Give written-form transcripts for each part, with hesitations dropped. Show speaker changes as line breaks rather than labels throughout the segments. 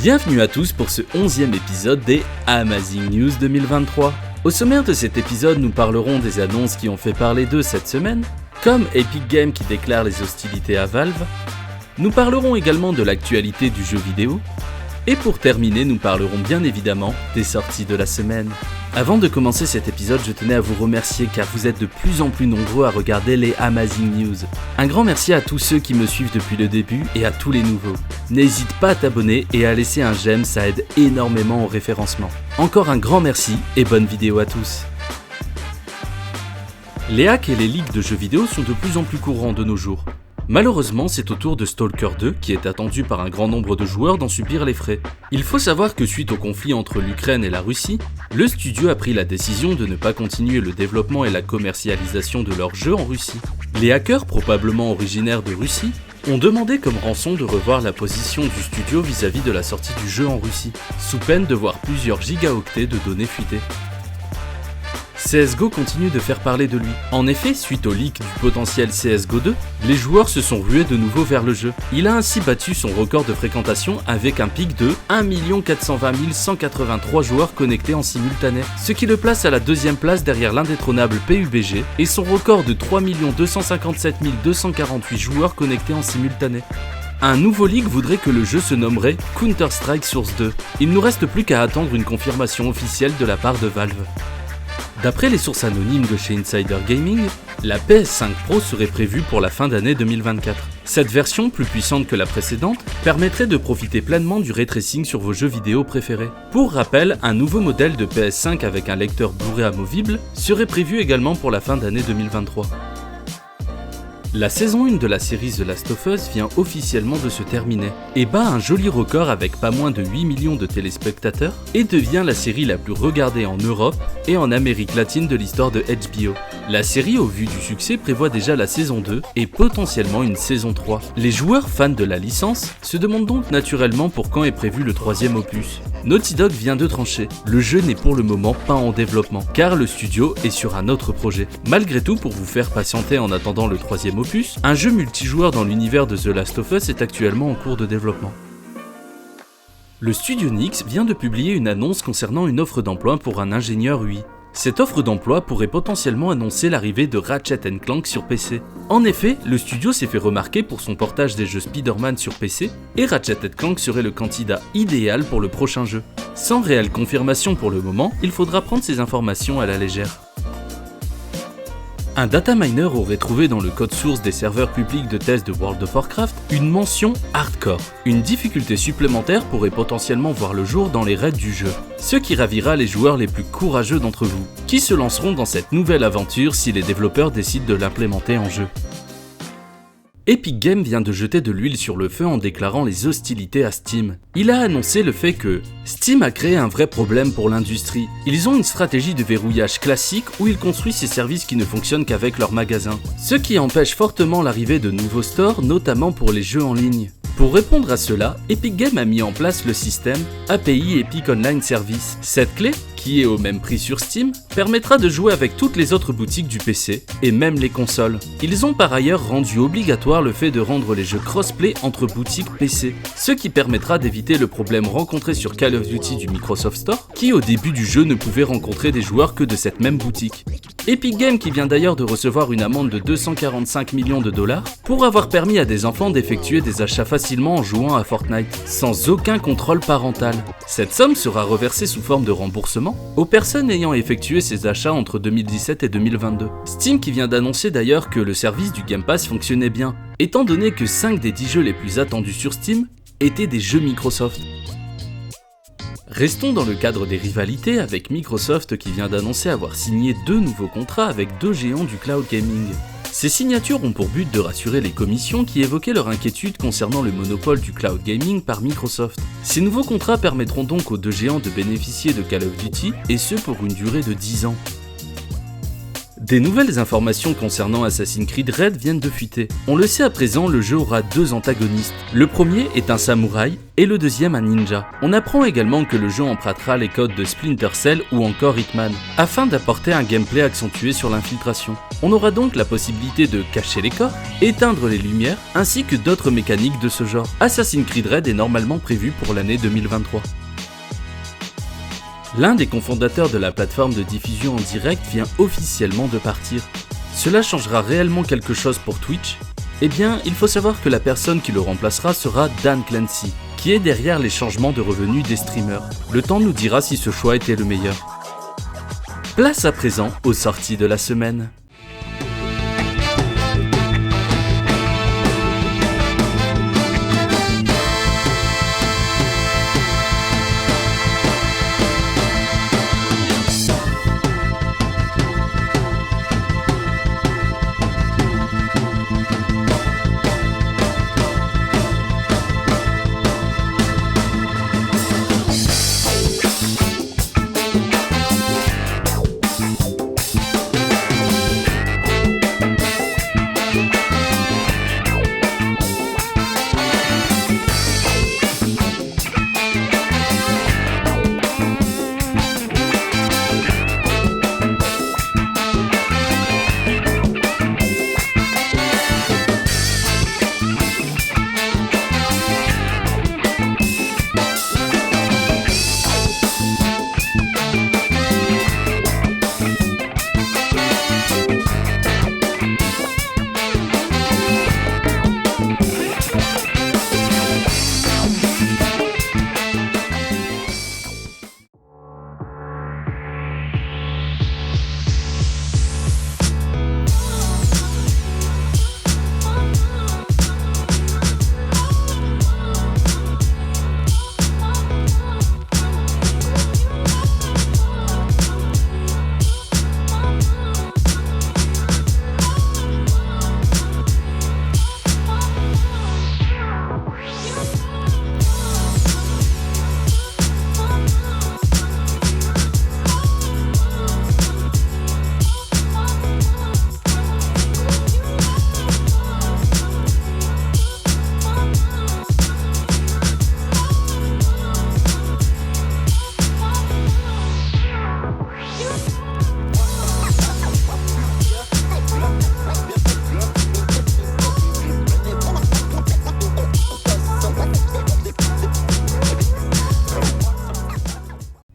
Bienvenue à tous pour ce 11e épisode des Amazing News 2023. Au sommaire de cet épisode, nous parlerons des annonces qui ont fait parler d'eux cette semaine, comme Epic Games qui déclare les hostilités à Valve. Nous parlerons également de l'actualité du jeu vidéo. Et pour terminer, nous parlerons bien évidemment des sorties de la semaine. Avant de commencer cet épisode, je tenais à vous remercier car vous êtes de plus en plus nombreux à regarder les Amazing News. Un grand merci à tous ceux qui me suivent depuis le début et à tous les nouveaux. N'hésite pas à t'abonner et à laisser un j'aime, ça aide énormément au référencement. Encore un grand merci et bonne vidéo à tous. Les hacks et les leaks de jeux vidéo sont de plus en plus courants de nos jours. Malheureusement, c'est au tour de Stalker 2, qui est attendu par un grand nombre de joueurs, d'en subir les frais. Il faut savoir que suite au conflit entre l'Ukraine et la Russie, le studio a pris la décision de ne pas continuer le développement et la commercialisation de leur jeu en Russie. Les hackers, probablement originaires de Russie, ont demandé comme rançon de revoir la position du studio vis-à-vis de la sortie du jeu en Russie, sous peine de voir plusieurs gigaoctets de données fuitées. CSGO continue de faire parler de lui. En effet, suite au leak du potentiel CSGO 2, les joueurs se sont rués de nouveau vers le jeu. Il a ainsi battu son record de fréquentation avec un pic de 1 420 183 joueurs connectés en simultané, ce qui le place à la deuxième place derrière l'indétrônable PUBG et son record de 3 257 248 joueurs connectés en simultané. Un nouveau leak voudrait que le jeu se nommerait Counter-Strike Source 2. Il nous reste plus qu'à attendre une confirmation officielle de la part de Valve. D'après les sources anonymes de chez Insider Gaming, la PS5 Pro serait prévue pour la fin d'année 2024. Cette version, plus puissante que la précédente, permettrait de profiter pleinement du ray tracing sur vos jeux vidéo préférés. Pour rappel, un nouveau modèle de PS5 avec un lecteur Blu-ray amovible serait prévu également pour la fin d'année 2023. La saison 1 de la série The Last of Us vient officiellement de se terminer et bat un joli record avec pas moins de 8 millions de téléspectateurs et devient la série la plus regardée en Europe et en Amérique latine de l'histoire de HBO. La série, au vu du succès, prévoit déjà la saison 2 et potentiellement une saison 3. Les joueurs fans de la licence se demandent donc naturellement pour quand est prévu le troisième opus. Naughty Dog vient de trancher, le jeu n'est pour le moment pas en développement, car le studio est sur un autre projet. Malgré tout, pour vous faire patienter en attendant le troisième opus, un jeu multijoueur dans l'univers de The Last of Us est actuellement en cours de développement. Le studio Nyx vient de publier une annonce concernant une offre d'emploi pour un ingénieur UI. Cette offre d'emploi pourrait potentiellement annoncer l'arrivée de Ratchet & Clank sur PC. En effet, le studio s'est fait remarquer pour son portage des jeux Spider-Man sur PC, et Ratchet & Clank serait le candidat idéal pour le prochain jeu. Sans réelle confirmation pour le moment, il faudra prendre ces informations à la légère. Un data miner aurait trouvé dans le code source des serveurs publics de test de World of Warcraft une mention hardcore. Une difficulté supplémentaire pourrait potentiellement voir le jour dans les raids du jeu, ce qui ravira les joueurs les plus courageux d'entre vous, qui se lanceront dans cette nouvelle aventure si les développeurs décident de l'implémenter en jeu. Epic Games vient de jeter de l'huile sur le feu en déclarant les hostilités à Steam. Il a annoncé le fait que Steam a créé un vrai problème pour l'industrie. Ils ont une stratégie de verrouillage classique où ils construisent ces services qui ne fonctionnent qu'avec leurs magasins, ce qui empêche fortement l'arrivée de nouveaux stores, notamment pour les jeux en ligne. Pour répondre à cela, Epic Games a mis en place le système API Epic Online Service. Cette clé, qui est au même prix sur Steam, permettra de jouer avec toutes les autres boutiques du PC, et même les consoles. Ils ont par ailleurs rendu obligatoire le fait de rendre les jeux crossplay entre boutiques PC, ce qui permettra d'éviter le problème rencontré sur Call of Duty du Microsoft Store, qui au début du jeu ne pouvait rencontrer des joueurs que de cette même boutique. Epic Games qui vient d'ailleurs de recevoir une amende de 245 millions de dollars pour avoir permis à des enfants d'effectuer des achats facilement en jouant à Fortnite, sans aucun contrôle parental. Cette somme sera reversée sous forme de remboursement aux personnes ayant effectué ces achats entre 2017 et 2022. Steam qui vient d'annoncer d'ailleurs que le service du Game Pass fonctionnait bien, étant donné que 5 des 10 jeux les plus attendus sur Steam étaient des jeux Microsoft. Restons dans le cadre des rivalités avec Microsoft qui vient d'annoncer avoir signé 2 nouveaux contrats avec 2 géants du cloud gaming. Ces signatures ont pour but de rassurer les commissions qui évoquaient leur inquiétude concernant le monopole du cloud gaming par Microsoft. Ces nouveaux contrats permettront donc aux 2 géants de bénéficier de Call of Duty, et ce pour une durée de 10 ans. Des nouvelles informations concernant Assassin's Creed Red viennent de fuiter. On le sait à présent, le jeu aura 2 antagonistes. Le premier est un samouraï et le deuxième un ninja. On apprend également que le jeu empruntera les codes de Splinter Cell ou encore Hitman, afin d'apporter un gameplay accentué sur l'infiltration. On aura donc la possibilité de cacher les corps, éteindre les lumières, ainsi que d'autres mécaniques de ce genre. Assassin's Creed Red est normalement prévu pour l'année 2023. L'un des cofondateurs de la plateforme de diffusion en direct vient officiellement de partir. Cela changera réellement quelque chose pour Twitch ? Eh bien, il faut savoir que la personne qui le remplacera sera Dan Clancy, qui est derrière les changements de revenus des streamers. Le temps nous dira si ce choix était le meilleur. Place à présent aux sorties de la semaine.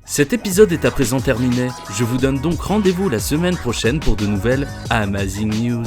Cet épisode est à présent terminé, je vous donne donc rendez-vous la semaine prochaine pour de nouvelles Amazing News.